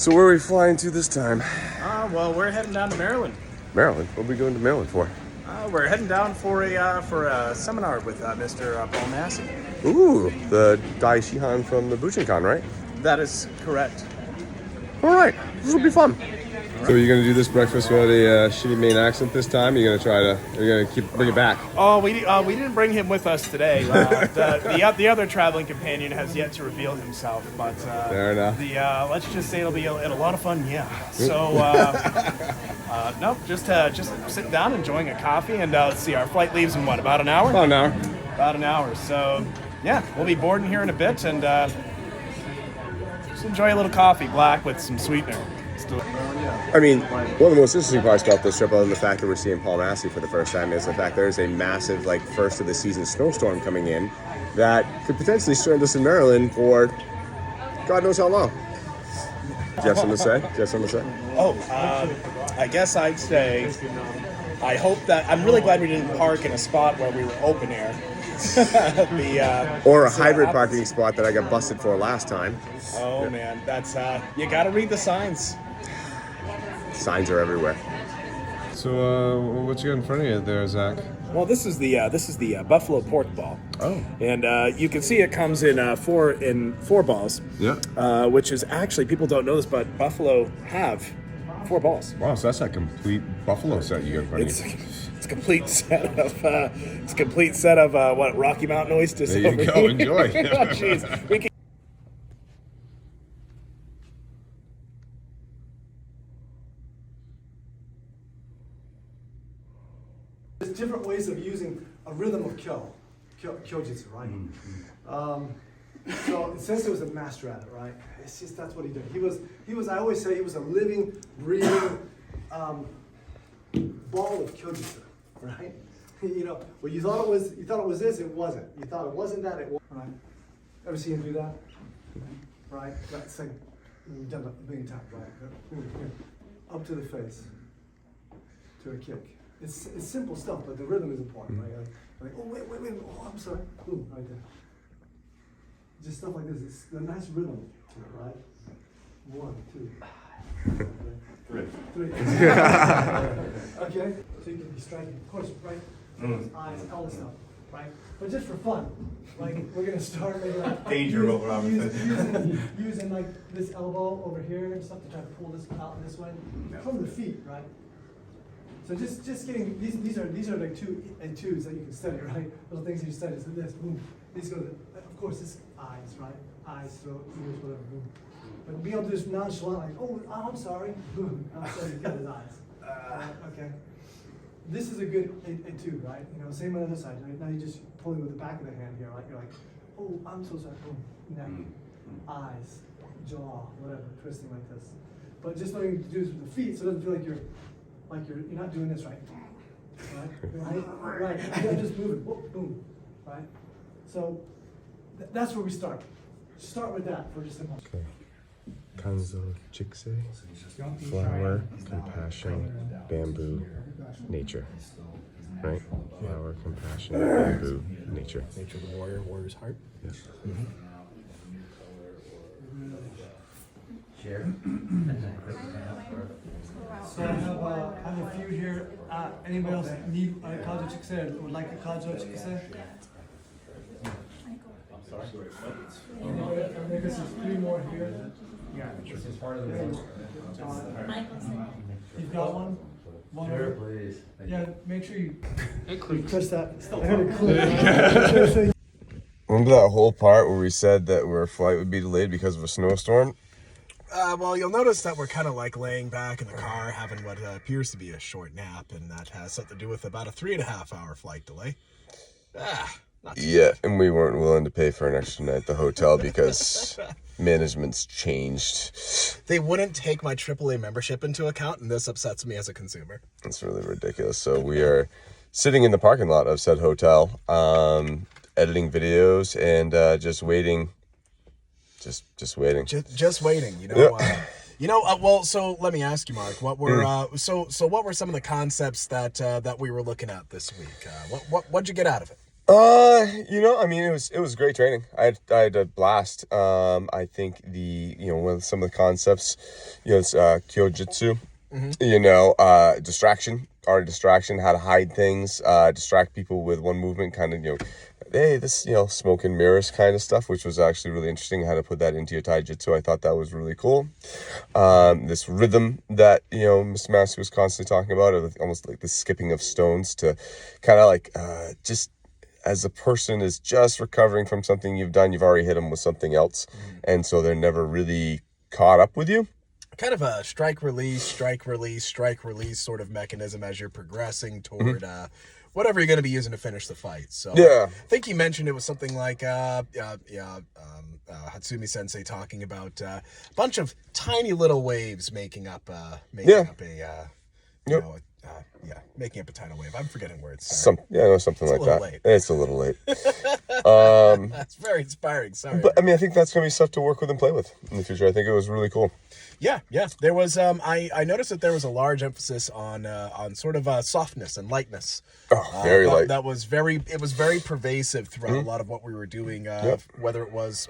So where are we flying to this time? Well, we're heading down to Maryland. Maryland. What are we going to Maryland for? We're heading down for a seminar with Mr. Paul Masse. Ooh, the Dai Shihan from the Bujinkan, right? That is correct. All right, this will be fun. So are you going to do this breakfast with a shitty Maine accent this time? Are you going to try to? Are you going to bring it back? Oh, we didn't bring him with us today. The other traveling companion has yet to reveal himself, but fair enough. Let's just say it'll be a lot of fun. Yeah. So no, just sitting down, enjoying a coffee, and let's see. Our flight leaves in what, about an hour? About an hour. About an hour. So yeah, we'll be boarding here in a bit, and just enjoy a little coffee, black with some sweetener. I mean, one of the most interesting parts about this trip, other than the fact that we're seeing Paul Masse for the first time, is the fact there's a massive, first of the season snowstorm coming in that could potentially strand us in Maryland for God knows how long. Do you have something to say? Oh, I guess I'd say I hope that I'm really glad we didn't park in a spot where we were open air. Or a hybrid parking spot that I got busted for last time. Oh man, that's you got to read the signs. Signs are everywhere. So, what you got in front of you there, Zach? Well, this is the buffalo pork ball. Oh, and you can see it comes in four balls. yeah. Which is actually, people don't know this, but buffalo have 4 balls. Wow, so that's a complete buffalo set you got in front of you. It's a complete set of what, Rocky Mountain oysters. There you go. Enjoy. Oh, jeez. We can. There's different ways of using a rhythm of kyojitsu, right? So since it was a master at it, right? It's just that's what he did. He was. I always say he was a living, breathing ball of kyojitsu, right? You know, well, you thought it was this, it wasn't. You thought it wasn't that, it was. Right? Ever seen him do that? Right? That's like we've done it a million times, right? Up to the face, to a kick. It's simple stuff, but the rhythm is important, right? Like, oh wait, oh I'm sorry, boom, right there. Just stuff like this. It's a nice rhythm to it, right? 1, 2, 3. Okay, so you can be striking, of course, right? Eyes, all this stuff, right? But just for fun, like we're gonna start maybe like using like this elbow over here and stuff to try to pull this out this way from the feet, right? So just getting these are like twos that you can study, right? Little things you study. So this, boom. These go to of course this eyes, right? Eyes, throat, ears, whatever, boom. But be able to just nonchalant, like, oh, I'm sorry, boom. I'm sorry, he's got his eyes. Okay. This is a good two, right? You know, same on the other side. Right? Now you're just pulling with the back of the hand here, right? You're like, oh, I'm so sorry, boom. Neck, eyes, jaw, whatever, twisting like this. But just learning to do this with the feet, so it doesn't feel like you're not doing this right. Right. You're just moving. Whoop, boom. Right. So that's where we start. Start with that for just a moment. Okay. Kanzo Jikse, flower, compassion, bamboo, nature. Right? Flower, compassion, bamboo, nature. Nature of the warrior, warrior's heart. Yes. So I have a few here. Anybody else need a Kajo Chikse or would like a Kajo Chikse? I'm sorry. I guess there's 3 more here. Yeah, this is part of the work. You've got one? Sure, please. Yeah, make sure you press that. Remember that whole part where we said that our flight would be delayed because of a snowstorm? Well, you'll notice that we're kind of like laying back in the car, having what appears to be a short nap, and that has something to do with about a 3.5-hour flight delay. Yeah, and we weren't willing to pay for an extra night at the hotel because management's changed. They wouldn't take my AAA membership into account, and this upsets me as a consumer. It's really ridiculous. So we are sitting in the parking lot of said hotel, editing videos and just waiting. Just waiting. Just waiting, you know. Yeah. Well, so let me ask you, Mark. What were what were some of the concepts that we were looking at this week? What'd you get out of it? I mean, it was great training. I had a blast. I think some of the concepts, it's kyojutsu, distraction, art of distraction, how to hide things, distract people with one movement, kind of, hey, this, smoke and mirrors kind of stuff, which was actually really interesting, how to put that into your taijutsu. I thought that was really cool. This rhythm that, Mr. Masse was constantly talking about, almost like the skipping of stones to kind of like, just as a person is just recovering from something you've done, you've already hit them with something else. And so they're never really caught up with you. Kind of a strike release sort of mechanism as you're progressing toward whatever you're going to be using to finish the fight. So Yeah. I think you mentioned it was something like Hatsumi Sensei talking about a bunch of tiny little waves making up a making up a tidal wave. I'm forgetting words. Something like that. Late. It's a little late. That's very inspiring. Sorry. But I mean, I think that's going to be stuff to work with and play with in the future. I think it was really cool. Yeah. There was I noticed that there was a large emphasis on sort of softness and lightness. Oh, very light. That was very pervasive throughout a lot of what we were doing. Whether it was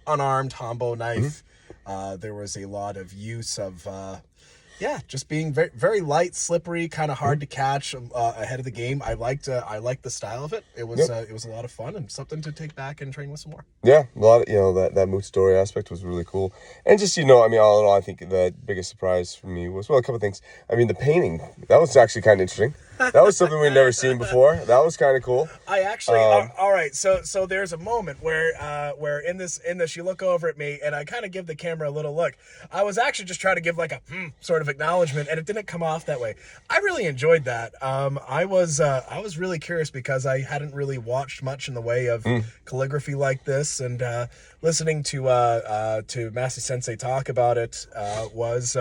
unarmed Hambo knife, there was a lot of use of just being very, very light, slippery, kind of hard to catch ahead of the game. I liked the style of it. It was a lot of fun and something to take back and train with some more. Yeah, a lot of, that mood story aspect was really cool. And just, I mean, all in all, I think the biggest surprise for me was, a couple of things. I mean, the painting, that was actually kind of interesting. That was something we'd never seen before. That was kind of cool. I actually, all right. So there's a moment where in this you look over at me and I kind of give the camera a little look. I was actually just trying to give like a sort of acknowledgement, and it didn't come off that way. I really enjoyed that. I was really curious because I hadn't really watched much in the way of calligraphy like this, and listening to Masse Sensei talk about it was.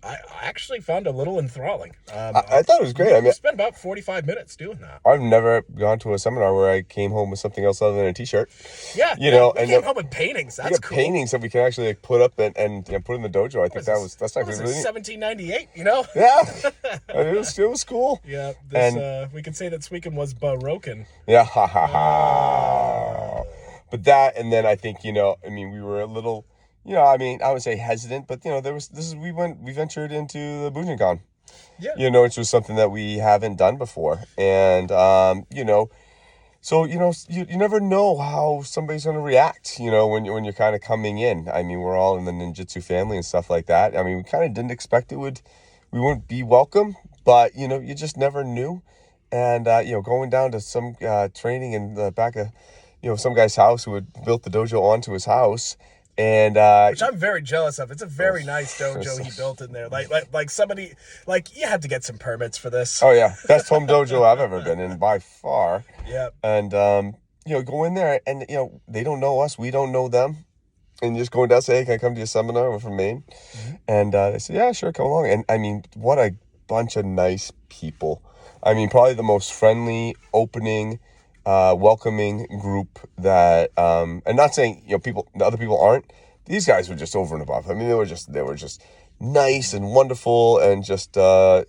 I actually found it a little enthralling. I thought it was great. I mean, spent about 45 minutes doing that. I've never gone to a seminar where I came home with something else other than a T-shirt. Yeah, we came home with paintings. That's cool. Paintings that we can actually put up and put in the dojo. I think that's actually really neat. 1798. Yeah, it was cool. Yeah, we can say that Sweekum was Baroque. Yeah, ha ha ha. But that, and then I think we were a little. I mean, I would say hesitant, but we ventured into the Bujinkan. Yeah. Which was something that we haven't done before. And so you never know how somebody's going to react, when you're kind of coming in. I mean, we're all in the ninjutsu family and stuff like that. I mean, we kind of didn't expect we wouldn't be welcome, but you just never knew. And going down to some training in the back of some guy's house who had built the dojo onto his house. And which I'm very jealous of. It's a very nice dojo he built in there. Like somebody, you had to get some permits for this. Oh yeah, best home dojo I've ever been in by far. Yeah. And go in there and they don't know us, we don't know them, and just going down and say, hey, can I come to your seminar? We're from Maine. And they said, yeah, sure, come along. And I mean, what a bunch of nice people. I mean, probably the most friendly, opening, welcoming group that and not saying the other people aren't. These guys were just over and above. I mean, they were just nice and wonderful, and just I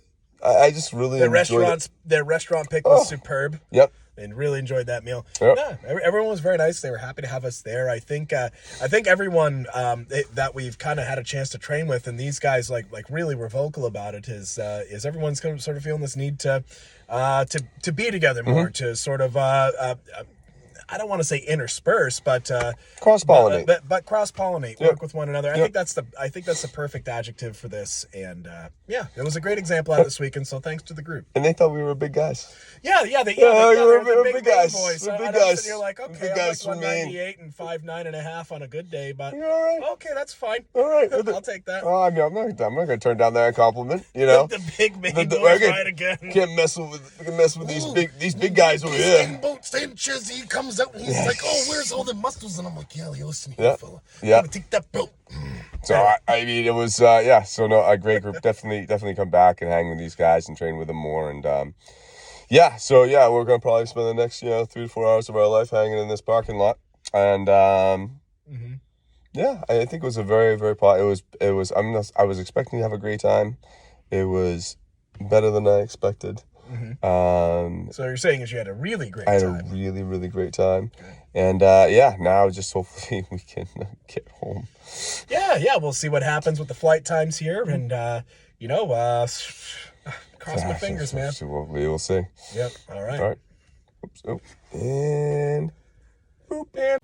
just really enjoyed their restaurant pick was superb. Yep. And really enjoyed that meal. Yep. Yeah, everyone was very nice. They were happy to have us there. I think everyone that we've kind of had a chance to train with, and these guys like really were vocal about it. Is everyone's kind of sort of feeling this need to be together more, to sort of I don't want to say intersperse, but cross-pollinate. But cross-pollinate, work with one another. I think that's the perfect adjective for this. And it was a great example out this week. And so thanks to the group. And they thought we were big guys. They're big guys. Boys. So big guys. You're like, okay, I'm like 198 and 5'9.5" on a good day, but you're all right. Okay, that's fine. All right, I'll take that. Oh, I mean, I'm not going to turn down that compliment. The big man boys right again. Can't mess with these big guys over here. Same chest, he comes out and he's like, oh, where's all the muscles? And I'm like, yeah, listen here, fella. Yeah. I'm gonna take that belt. So I mean, it was so no, a great group. Definitely come back and hang with these guys and train with them more. And we're gonna probably spend the next 3 to 4 hours of our life hanging in this parking lot. And I think it was a very, very I was expecting to have a great time. It was better than I expected. So you're saying is you had a really great I had time. a really, really great time. And yeah, now just hopefully we can get home. Yeah, we'll see what happens with the flight times here, and cross my fingers, man. We'll see. Yep. All right. All right. Oops. Oh. And boop. And